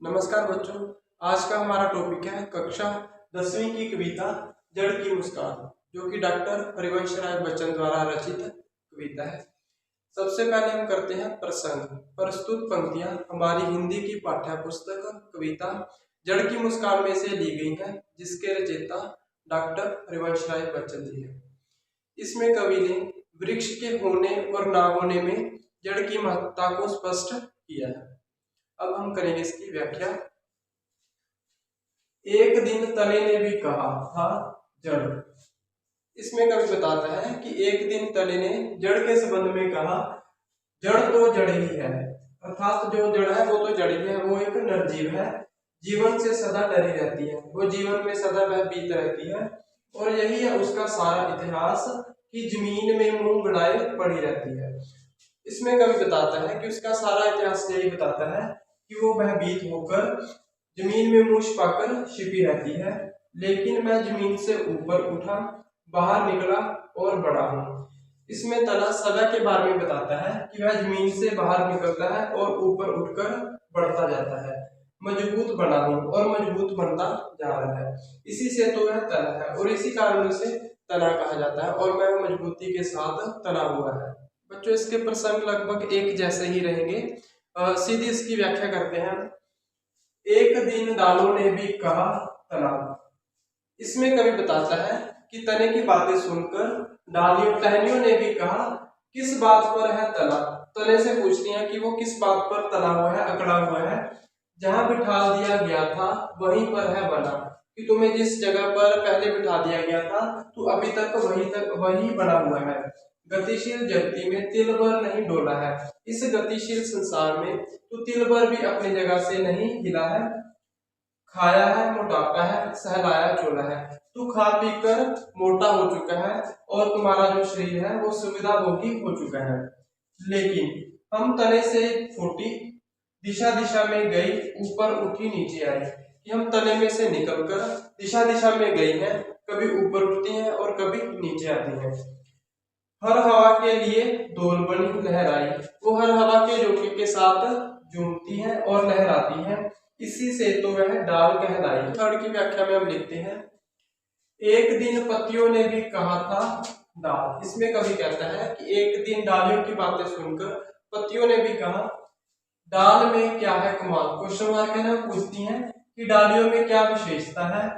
नमस्कार बच्चों। आज का हमारा टॉपिक है कक्षा 10वीं की कविता जड़ की मुस्कान, जो कि डॉक्टर हरिवंश राय बच्चन द्वारा रचित कविता है। सबसे पहले हम करते हैं प्रसंग। प्रस्तुत पंक्तियां हमारी हिंदी की पाठ्य पुस्तक कविता जड़ की मुस्कान में से ली गई हैं, जिसके रचयिता डॉक्टर हरिवंश राय बच्चन जी हैं। इसमें कवि ने वृक्ष के होने और ना होने में जड़ की महत्ता को स्पष्ट किया है। अब हम करेंगे इसकी व्याख्या। एक दिन तने ने भी कहा था जड़। इसमें कवि बताता है कि एक दिन तने ने जड़ के संबंध में कहा, जड़ तो जड़ ही है, अर्थात जो जड़ है वो तो जड़ ही है, वो एक निर्जीव है, जीवन से सदा डरी रहती है, वो जीवन में सदा भयभीत रहती है और यही है उसका सारा इतिहास कि जमीन में मुंह गड़ाए पड़ी रहती है। इसमें कवि बताता है कि उसका सारा इतिहास यही बताता है कि वो भयभीत होकर जमीन में मुंह छिपाकर छिपी रहती है, लेकिन मैं जमीन से ऊपर उठा, बाहर निकला और बड़ा हूँ। इसमें तना सदा के बारे में बताता है कि वह जमीन से बाहर निकलता है और ऊपर उठकर बढ़ता जाता है, मजबूत बना हूँ और मजबूत बनता जा रहा है। इसी से तो वह तना है और इसी कारण से तना कहा जाता है और वह मजबूती के साथ तना हुआ है। बच्चों, इसके प्रसंग लगभग एक जैसे ही रहेंगे। सीधी इसकी व्याख्या करते हैं। एक दिन डालों ने भी कहा तना। इसमें कवि बताता है कि तने की बातें सुनकर डालियों टहनियों ने भी कहा किस बात पर है तना। तने से पूछती हैं कि वो किस बात पर तना हुआ है, अकड़ा हुआ है। जहां बिठा दिया गया था वहीं पर है बना, कि तुम्हें जिस जगह पर पहले बिठा दिया गया था तो अभी तक वही बना हुआ है। गतिशील जगती में तिल भर नहीं डोला है। इस गतिशील संसार में तो तिल भर भी अपनी जगह से नहीं हिला है। खाया है, मोटापा है, सहलाया चोला है। तू खा पी कर मोटा हो चुका है और तुम्हारा जो शरीर है वो सुविधा भोगी हो चुका है। लेकिन हम तने से फूटी, दिशा दिशा में गई, ऊपर उठी नीचे आई, कि हम तने में से निकलकर दिशा दिशा में गई हैं, कभी ऊपर उठती हैं और कभी नीचे आती हैं। हर हवा के लिए डोल बनी लहराई, वो हर हवा के झोंके के साथ झूमती है और लहराती है, इसी से तो वह डाल कहलाई। थर्ड की व्याख्या में हम लिखते हैं, एक दिन पत्तियों ने भी कहा था डाल। इसमें कवि कहता है कि एक दिन डालियों की बातें सुनकर पत्तियों ने भी कहा डाल में क्या है कमाल। क्वेश्चन मार्क है ना, पूछती हैं कि डालियों में क्या विशेषता है।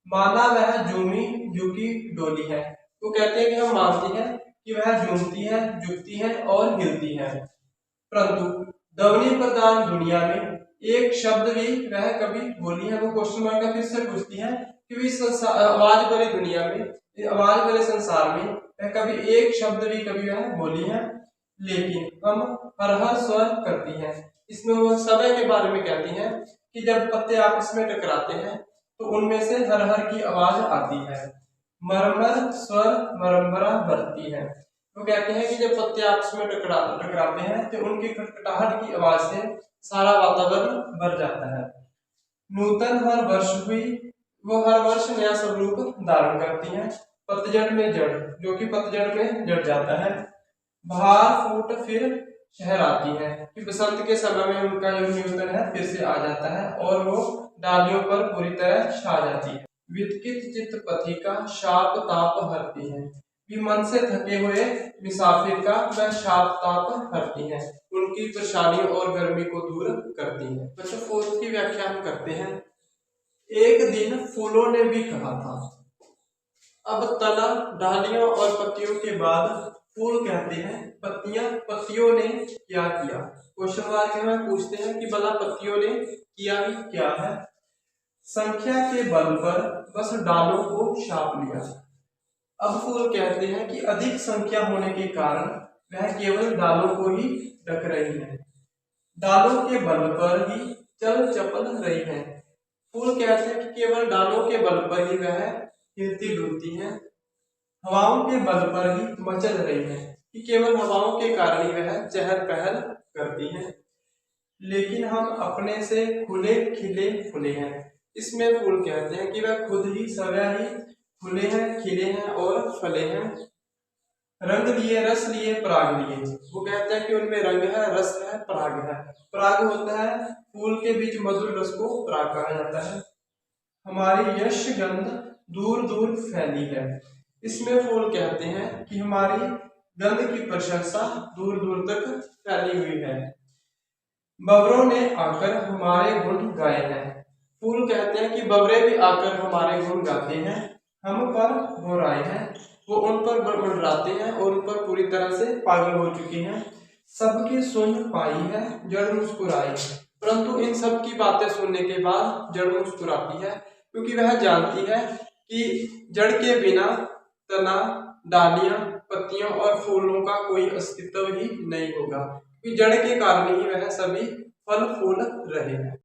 माना वह झूमी झुकी डोली है। वो कहते हैं कि हम मानते हैं कि वह झूमती है, झुकती है और हिलती है, परंतु ध्वनि प्रधान दुनिया में एक शब्द भी वह कभी बोली है। वो क्वेश्चन मार्क फिर से पूछती है कि इस आवाज भरी दुनिया में, आवाज भरे संसार में वह कभी एक शब्द भी कभी वह बोली है। लेकिन हम हर हर स्वर करती हैं। इसमें वो समय के बारे में कहती हैं कि जब पत्ते आपस में टकराते हैं तो उनमें से हर हर की आवाज आती है, मरमर स्वर मरमरा बरती है। वो कहते हैं कि जब पत्ते आपस में टकराते हैं तो उनकी खटखटाहट की आवाज से सारा वातावरण भर जाता है। नूतन हर वर्ष हुई, वो हर वर्ष नया स्वरूप धारण करती हैं। पतझड़ में जड़, जो कि पतझड़ में जड़ जाता है। बहार फूट फिर शहर आती है, कि बसंत के समय में उनका जो न्यूटन है फिर से आ जाता है और वो डालियों पर पूरी तरह छा जाती है। वितकित चित्त पथी का शाप ताप हरती है, भी मन से थके हुए मुसाफिर का वह शाप ताप हरती है, उनकी परेशानी और गर्मी को दूर करती है। बच्चों, फोर्थ की व्याख्या हम करते हैं। एक दिन फूलों ने भी कहा था। अब तना डालियों और पत्तियों के बाद फूल कहते हैं पत्तियों ने क्या किया। क्वेश्चन मार्क में पूछते हैं कि भला पत्तियों ने किया ही क्या है। संख्या के बल पर बस डालों को छाप लिया। अब फूल कहते हैं कि अधिक संख्या होने के कारण वह केवल डालों को ही ढक रही है, डालों के बल पर ही चल चपल रही है। फूल कहते हैं कि केवल डालों के बल पर ही वह हिलती डुलती है, हवाओं के बल पर ही मचल रही है, कि केवल हवाओं के कारण ही वह चहल पहल करती है। लेकिन हम अपने से खुले खिले फुले हैं। इसमें फूल कहते हैं कि वह खुद ही स्वयं ही फूले हैं, खिले हैं और फले हैं। रंग लिए, रस लिए, पराग लिए। वो कहते हैं कि उनमें रंग है, रस है, पराग है। पराग होता है फूल के बीच मधुर रस को पराग कहा जाता है। हमारी यश गंध दूर दूर फैली है। इसमें फूल कहते हैं कि हमारी गंध की प्रशंसा दूर दूर तक फैली हुई है। बबरों ने आकर हमारे गुण गाए हैं। फूल कहते हैं कि बबरे भी आकर हमारे गुण गाते हैं। हम पर हो आए हैं, वो उन पर मंडराते हैं और उन पर पूरी तरह से पागल हो चुके हैं। सबकी सुन पाई है जड़ मुस्कुराई, परंतु इन सब की बातें सुनने के बाद जड़ मुस्कुराती है, क्योंकि वह जानती है कि जड़ के बिना तना, डालियां, पत्तियों और फूलों का कोई अस्तित्व ही नहीं होगा, क्योंकि जड़ के कारण ही वह सभी फल फूल रहे हैं।